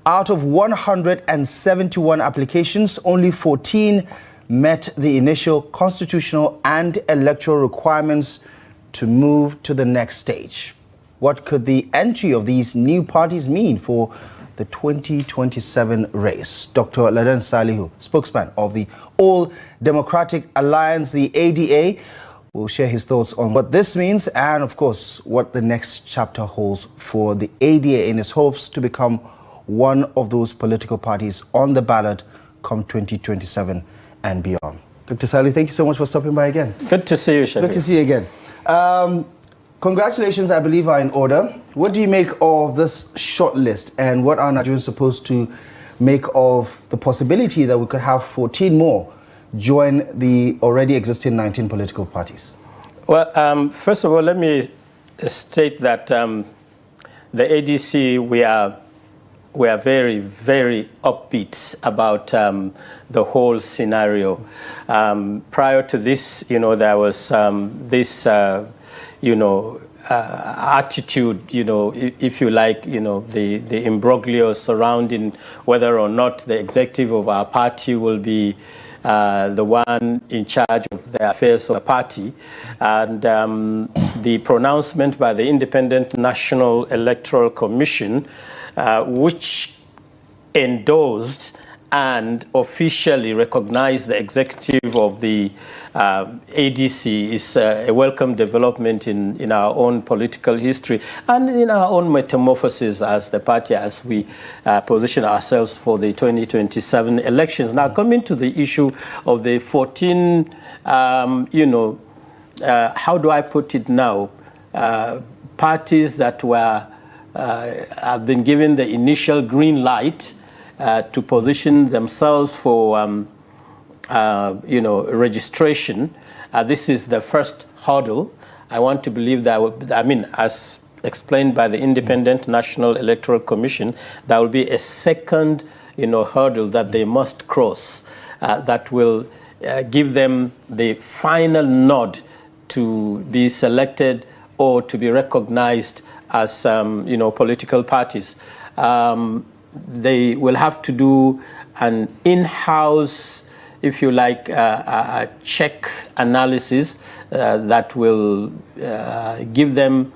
Out of 171 applications, only 14 met the initial constitutional and electoral requirements to move to the next stage. What could the entry of these new parties mean for the 2027 race? Dr. Ladan Salihu, spokesman of the All Democratic Alliance, the ADA, will share his thoughts on what this means and, of course, what the next chapter holds for the ADA in its hopes to become one of those political parties on the ballot come 2027 and beyond. Dr. Salihu, thank you so much for stopping by again. Good to see you, Shafi. Good to see you again. Congratulations, I believe, are in order. What do you make of this short list, and what are Nigerians supposed to make of the possibility that we could have 14 more join the already existing 19 political parties? Well, first of all, let me state that the ADC, we are very, very upbeat about the whole scenario. Prior to this, there was this, attitude, if you like, the imbroglio surrounding whether or not the executive of our party will be the one in charge of the affairs of the party. And the pronouncement by the Independent National Electoral Commission, which endorsed and officially recognized the executive of the ADC, is a welcome development in our own political history and in our own metamorphosis as the party as we position ourselves for the 2027 elections. Now, coming to the issue of the 14, how do I put it now, parties that were have been given the initial green light to position themselves for, registration. This is the first hurdle. I want to believe that, as explained by the Independent National Electoral Commission, there will be a second, hurdle that they must cross that will give them the final nod to be selected or to be recognized as, political parties. They will have to do an in-house, if you like, a check analysis that will give them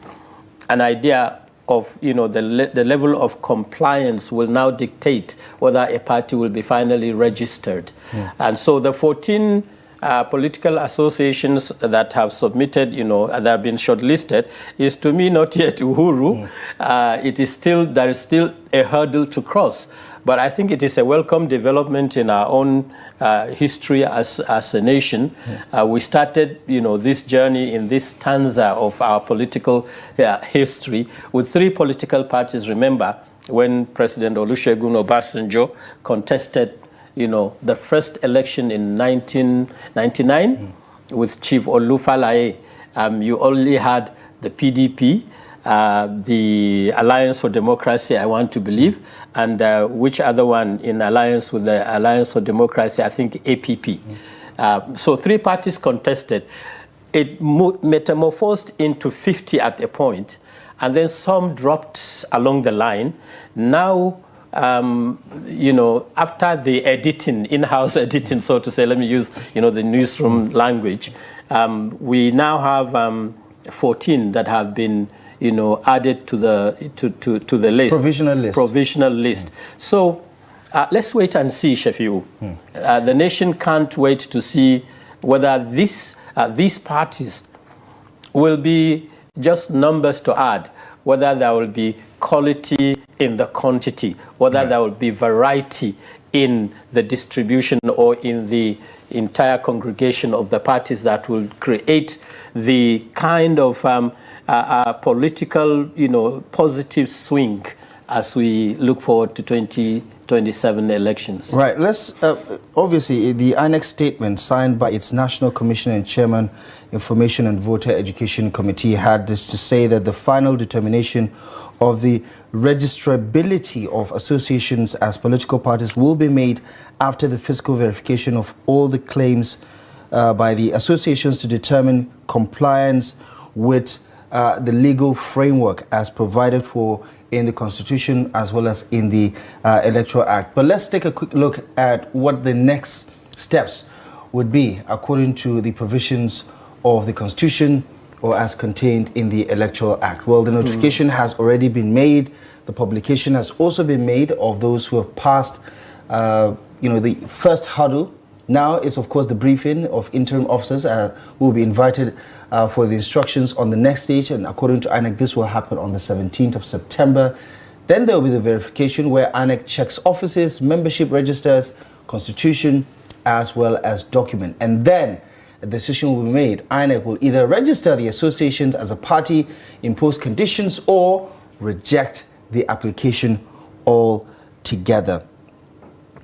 an idea of, the level of compliance will now dictate whether a party will be finally registered. Yeah. And so the 14 political associations that have submitted, that have been shortlisted, is to me not yet uhuru. There is still a hurdle to cross. But I think it is a welcome development in our own history as a nation. We started, this journey in this stanza of our political history with 3 political parties. Remember, when President Olusegun Obasanjo contested the first election in 1999 with Chief Olufalaye, you only had the PDP, the Alliance for Democracy, I want to believe, and which other one in alliance with the Alliance for Democracy, I think APP. So 3 parties contested. It metamorphosed into 50 at a point, and then some dropped along the line. Now, after the editing, in-house editing, so to say, let me use, the newsroom language, we now have 14 that have been, added to the list. Provisional list. So let's wait and see, Shafiu. The nation can't wait to see whether these parties will be just numbers to add, whether there will be quality in the quantity, whether there will be variety in the distribution or in the entire congregation of the parties that will create the kind of political, positive swing as we look forward to 2027 elections. Right. Let's obviously the annex statement signed by its National Commissioner and Chairman, Information and Voter Education Committee, had this to say that the final determination of the registrability of associations as political parties will be made after the physical verification of all the claims by the associations to determine compliance with the legal framework as provided for in the Constitution as well as in the Electoral Act. But let's take a quick look at what the next steps would be according to the provisions of the Constitution or as contained in the Electoral Act. Well, the notification has already been made. The publication has also been made of those who have passed, the first hurdle. Now is, of course, the briefing of interim officers who will be invited for the instructions on the next stage. And according to INEC, this will happen on the 17th of September. Then there will be the verification where INEC checks offices, membership registers, constitution, as well as document. And then a decision will be made. INEC will either register the associations as a party, impose conditions, or reject the application altogether.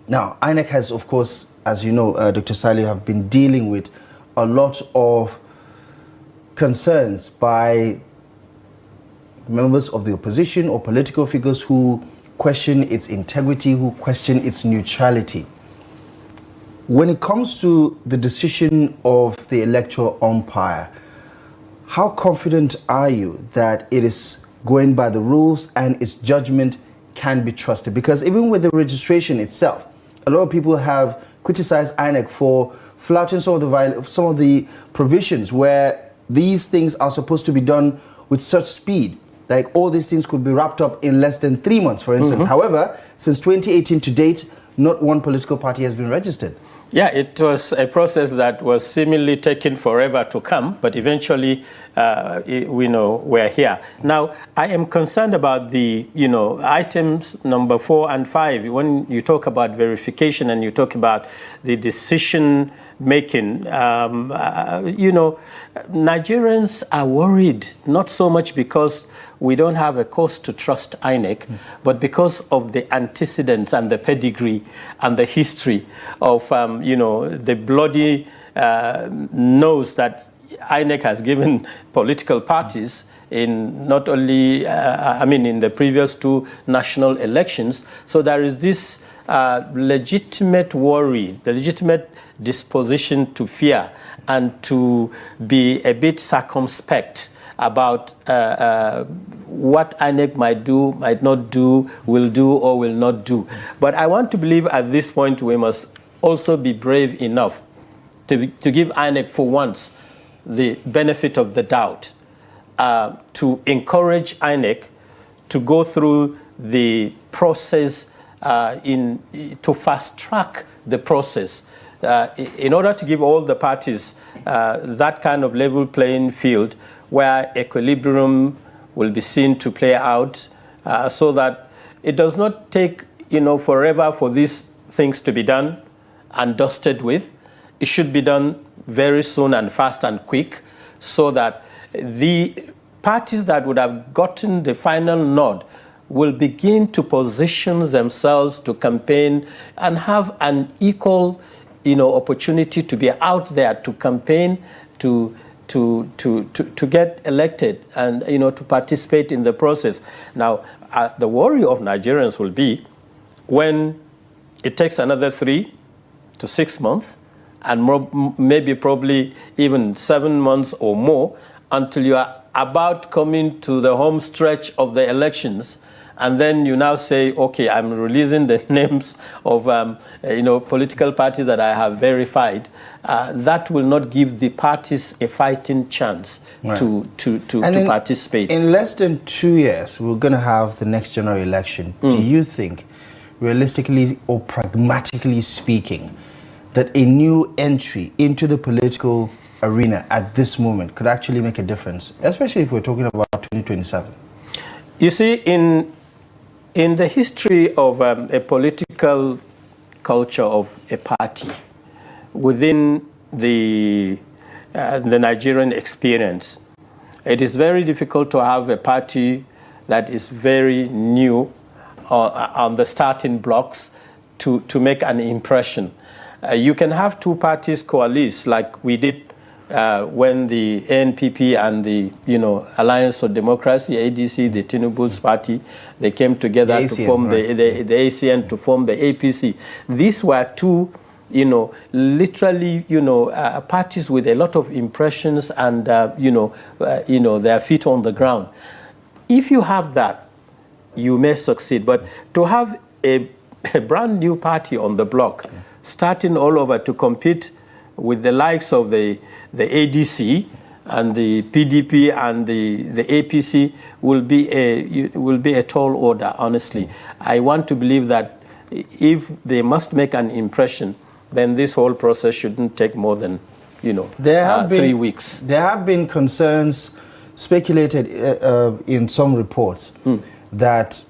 Now, INEC has, of course, as you know, Dr. Sali, have been dealing with a lot of concerns by members of the opposition or political figures who question its integrity, who question its neutrality. When it comes to the decision of the electoral umpire, how confident are you that it is going by the rules and its judgment can be trusted? Because even with the registration itself, a lot of people have criticized INEC for flouting some of the provisions where these things are supposed to be done with such speed. Like all these things could be wrapped up in less than 3 months, for instance. However, since 2018 to date, not one political party has been registered. Yeah, it was a process that was seemingly taking forever to come, but eventually, we're here. Now, I am concerned about the, items number 4 and 5. When you talk about verification and you talk about the decision making, Nigerians are worried, not so much because we don't have a cause to trust INEC, but because of the antecedents and the pedigree and the history of, the bloody nose that INEC has given political parties in not only, in the previous 2 national elections. So there is this legitimate worry, the legitimate disposition to fear and to be a bit circumspect about what INEC might do, might not do, will do, or will not do. But I want to believe at this point we must also be brave enough to give INEC for once the benefit of the doubt, to encourage INEC to go through the process to fast track the process in order to give all the parties that kind of level playing field where equilibrium will be seen to play out, so that it does not take forever for these things to be done and dusted with. It should be done very soon and fast and quick, so that the parties that would have gotten the final nod will begin to position themselves to campaign and have an equal opportunity to be out there to campaign, to get elected and to participate in the process. Now, the worry of Nigerians will be when it takes another 3 to 6 months and maybe probably even 7 months or more until you are about coming to the home stretch of the elections. And then you now say, okay, I'm releasing the names of political parties that I have verified. That will not give the parties a fighting chance to participate. In less than 2 years, we're going to have the next general election. Do you think, realistically or pragmatically speaking, that a new entry into the political arena at this moment could actually make a difference, especially if we're talking about 2027? You see, in the history of a political culture of a party within the Nigerian experience, it is very difficult to have a party that is very new on the starting blocks to make an impression. You can have 2 parties coalesce like we did when the ANPP and the Alliance for Democracy, ADC, the Tinubu's party, they came together to form the ACN to form the APC. These were 2, literally, parties with a lot of impressions and their feet on the ground. If you have that, you may succeed. But to have a brand new party on the block, starting all over to compete with the likes of the ADC and the PDP and the APC will be a tall order, honestly. I want to believe that if they must make an impression, then this whole process shouldn't take more than 3 weeks. There have been concerns speculated in some reports that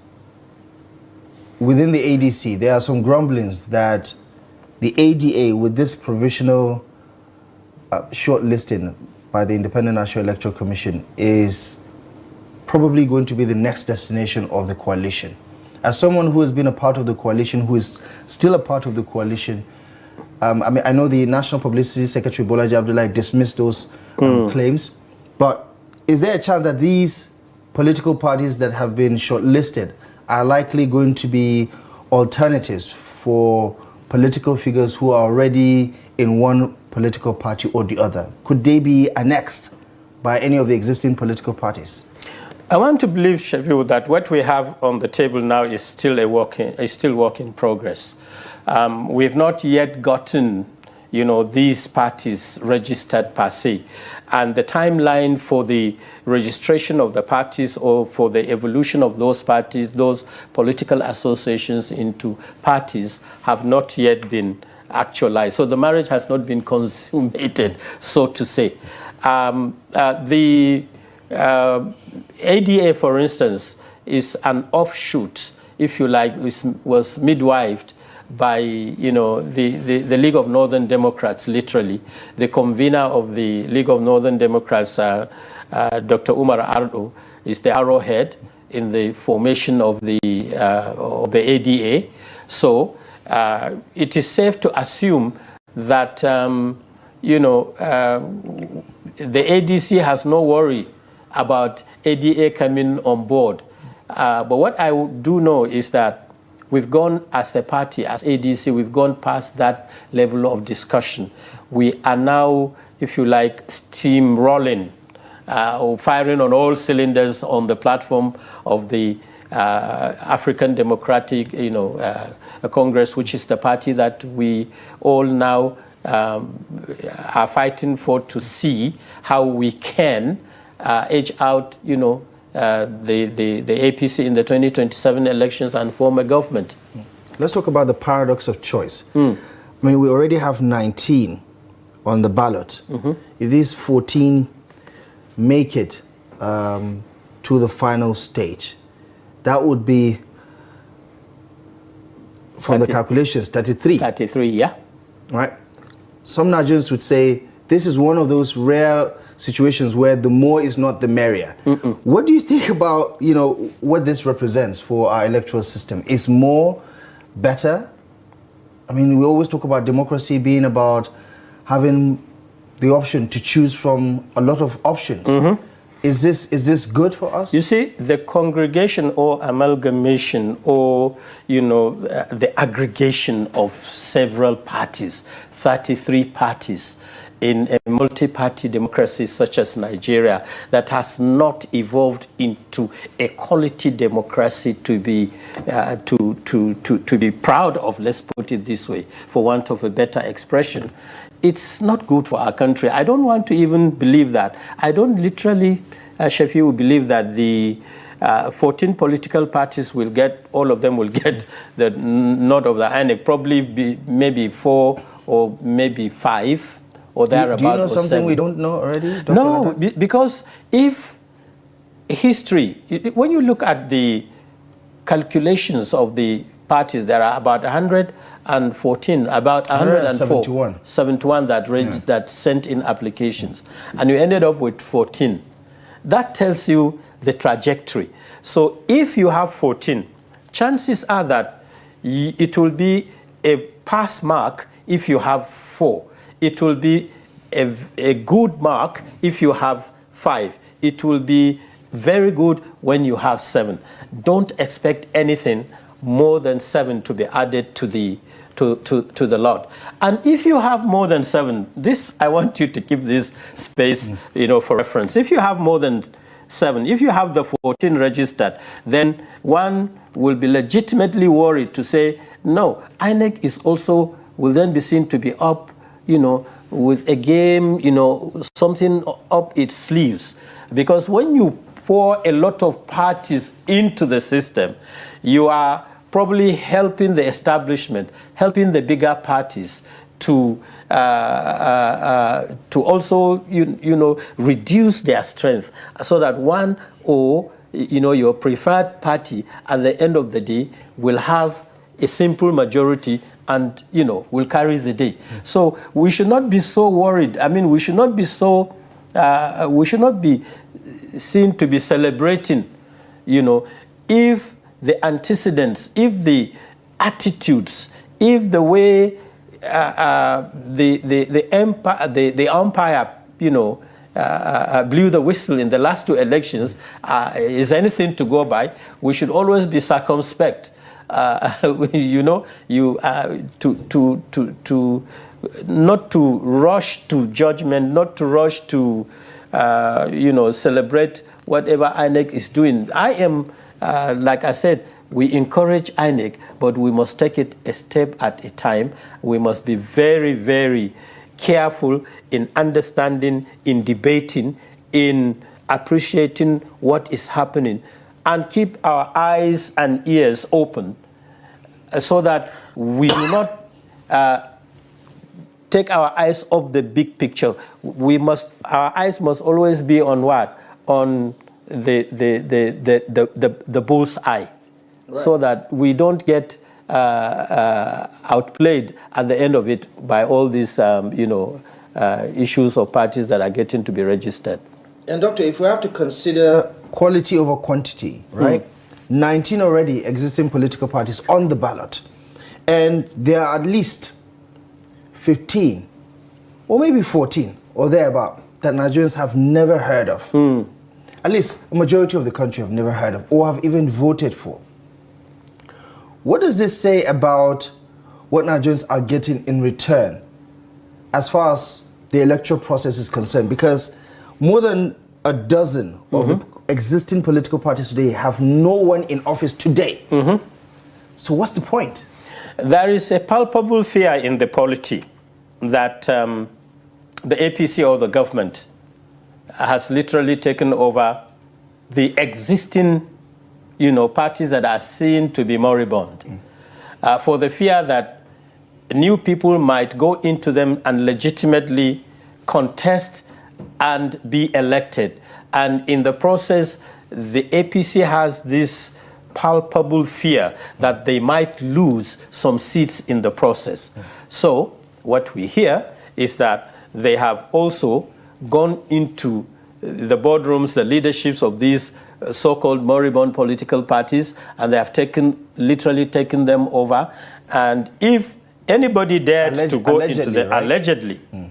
within the ADC there are some grumblings that the ADA, with this provisional shortlisting by the Independent National Electoral Commission, is probably going to be the next destination of the coalition. As someone who has been a part of the coalition, who is still a part of the coalition, I know the National Publicity Secretary Bolaji Abdullahi dismissed those claims, but is there a chance that these political parties that have been shortlisted are likely going to be alternatives for political figures who are already in one political party or the other? Could they be annexed by any of the existing political parties? I want to believe, Shafiu, that what we have on the table now is still work in progress. We've not yet gotten, these parties registered per se. And the timeline for the registration of the parties or for the evolution of those parties, those political associations into parties, have not yet been actualized. So the marriage has not been consummated, so to say. The ADA, for instance, is an offshoot, if you like, was midwifed by the League of Northern Democrats, literally. The convener of the League of Northern Democrats, Dr. Umar Ardo, is the arrowhead in the formation of the ADA. So it is safe to assume that the ADC has no worry about ADA coming on board. But what I do know is that we've gone as a party, as ADC, we've gone past that level of discussion. We are now, if you like, steamrolling, or firing on all cylinders on the platform of the African Democratic, Congress, which is the party that we all now are fighting for, to see how we can edge out, the APC in the 2027 elections and form a government. Let's talk about the paradox of choice. I mean, we already have 19 on the ballot. If these 14 make it to the final stage, that would be, from the calculations, 33. 33, yeah. Right? Some Nigerians would say this is one of those rare situations where the more is not the merrier. What do you think about, what this represents for our electoral system? Is more better? I mean, we always talk about democracy being about having the option to choose from a lot of options. Is this good for us? You see, the congregation or amalgamation or, the aggregation of several parties, 33 parties, in a multi-party democracy such as Nigeria, that has not evolved into a quality democracy to be proud of, let's put it this way, for want of a better expression, it's not good for our country. I don't want to even believe that. I don't literally, Shafiu, believe that the 14 political parties will get, all of them will get the nod of the INEC, probably maybe 4 or maybe 5. Or do you know something we don't know already? Dr. No, because if history, when you look at the calculations of the parties, there are about 114, about 104, 71 that sent in applications, and you ended up with 14. That tells you the trajectory. So if you have 14, chances are that it will be a pass mark if you have 4. It will be a good mark if you have 5. It will be very good when you have 7. Don't expect anything more than 7 to be added to the lot. And if you have more than 7, this, I want you to keep this space, for reference. If you have more than 7. If you have the 14 registered, then one will be legitimately worried to say, no, INEC is also, will then be seen to be up, with a game, something up its sleeves. Because when you pour a lot of parties into the system, you are probably helping the establishment, helping the bigger parties to also reduce their strength, so that one or your preferred party at the end of the day will have a simple majority and will carry the day. So we should not be so worried. I mean, we should not be so we should not be seen to be celebrating, if the antecedents, if the attitudes, if the way the umpire, blew the whistle in the last 2 elections is anything to go by, we should always be circumspect. Not to rush to judgment, not to rush to, celebrate whatever INEC is doing. I am, like I said, we encourage INEC, but we must take it a step at a time. We must be very, very careful in understanding, in debating, in appreciating what is happening, and keep our eyes and ears open so that we do not take our eyes off the big picture. Our eyes must always be on what? On the bull's eye. Right. So that we don't get outplayed at the end of it by all these, issues or parties that are getting to be registered. And Doctor, if we have to consider quality over quantity, right? 19 already existing political parties on the ballot, and there are at least 15, or maybe 14, or thereabout, that Nigerians have never heard of. At least a majority of the country have never heard of, or have even voted for. What does this say about what Nigerians are getting in return as far as the electoral process is concerned? Because more than a dozen of the existing political parties today have no one in office today. So what's the point? There is a palpable fear in the polity that the APC or the government has literally taken over the existing parties that are seen to be moribund, for the fear that new people might go into them and legitimately contest and be elected. And in the process, the APC has this palpable fear that they might lose some seats in the process. So what we hear is that they have also gone into the boardrooms, the leaderships of these so-called moribund political parties, and they have literally taken them over. And if anybody dared to go into the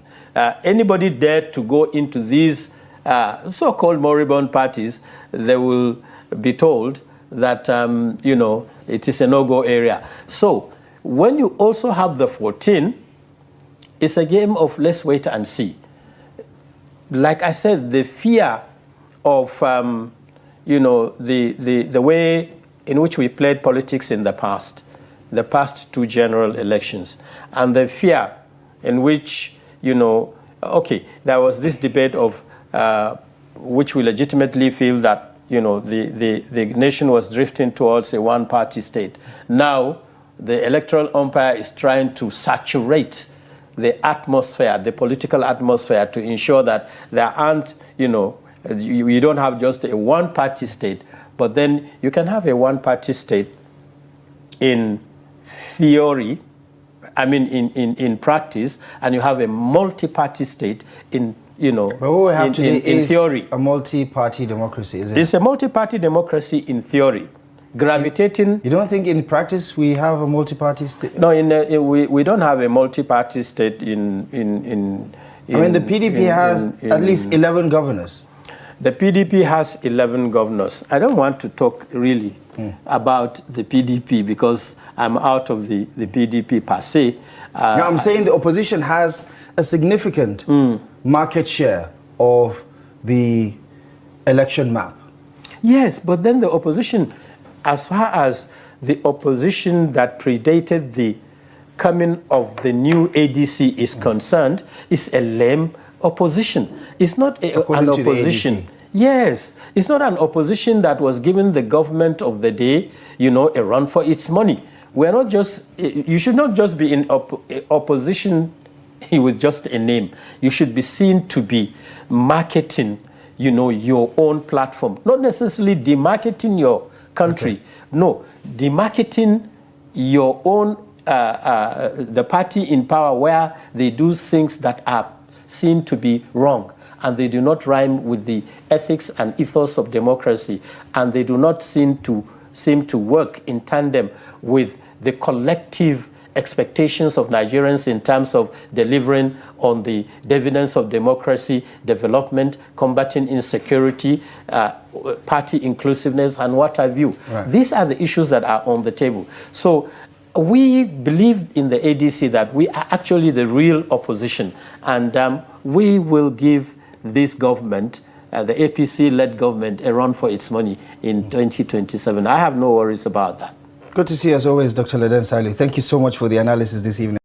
anybody dared to go into these so-called moribund parties, they will be told that it is a no-go area. So when you also have the 14, it's a game of let's wait and see. Like I said, the fear of the way in which we played politics in the past 2 general elections, and the fear in which, there was this debate of which we legitimately feel that, the nation was drifting towards a one-party state. Now, the electoral umpire is trying to saturate the atmosphere, the political atmosphere, to ensure that there aren't, you don't have just a one-party state, but then you can have a one-party state in theory, in practice, and you have a multi-party state in, But what we have today is theory. A multi-party democracy, is it? It's a multi-party democracy in theory, gravitating. You don't think in practice we have a multi-party state? No, we don't have a multi-party state in the PDP has at least 11 governors. The PDP has 11 governors. I don't want to talk really about the PDP because I'm out of the PDP per se. No, I'm saying the opposition has a significant market share of the election map. Yes, but then the opposition, as far as the opposition that predated the coming of the new ADC is concerned, is a lame opposition. It's not an opposition. Yes, it's not an opposition that was giving the government of the day, a run for its money. We're not just, you should not just be in opposition with just a name. You should be seen to be marketing, your own platform. Not necessarily demarketing your country. Okay. No, demarketing your own, the party in power where they do things that are seen to be wrong, and they do not rhyme with the ethics and ethos of democracy, and they do not seem to work in tandem with the collective expectations of Nigerians in terms of delivering on the dividends of democracy, development, combating insecurity, party inclusiveness, and what have you. Right. These are the issues that are on the table. So we believe in the ADC that we are actually the real opposition, and we will give this government, the APC-led government, a run for its money in 2027. I have no worries about that. Good to see you as always, Dr. M0ney. Thank you so much for the analysis this evening.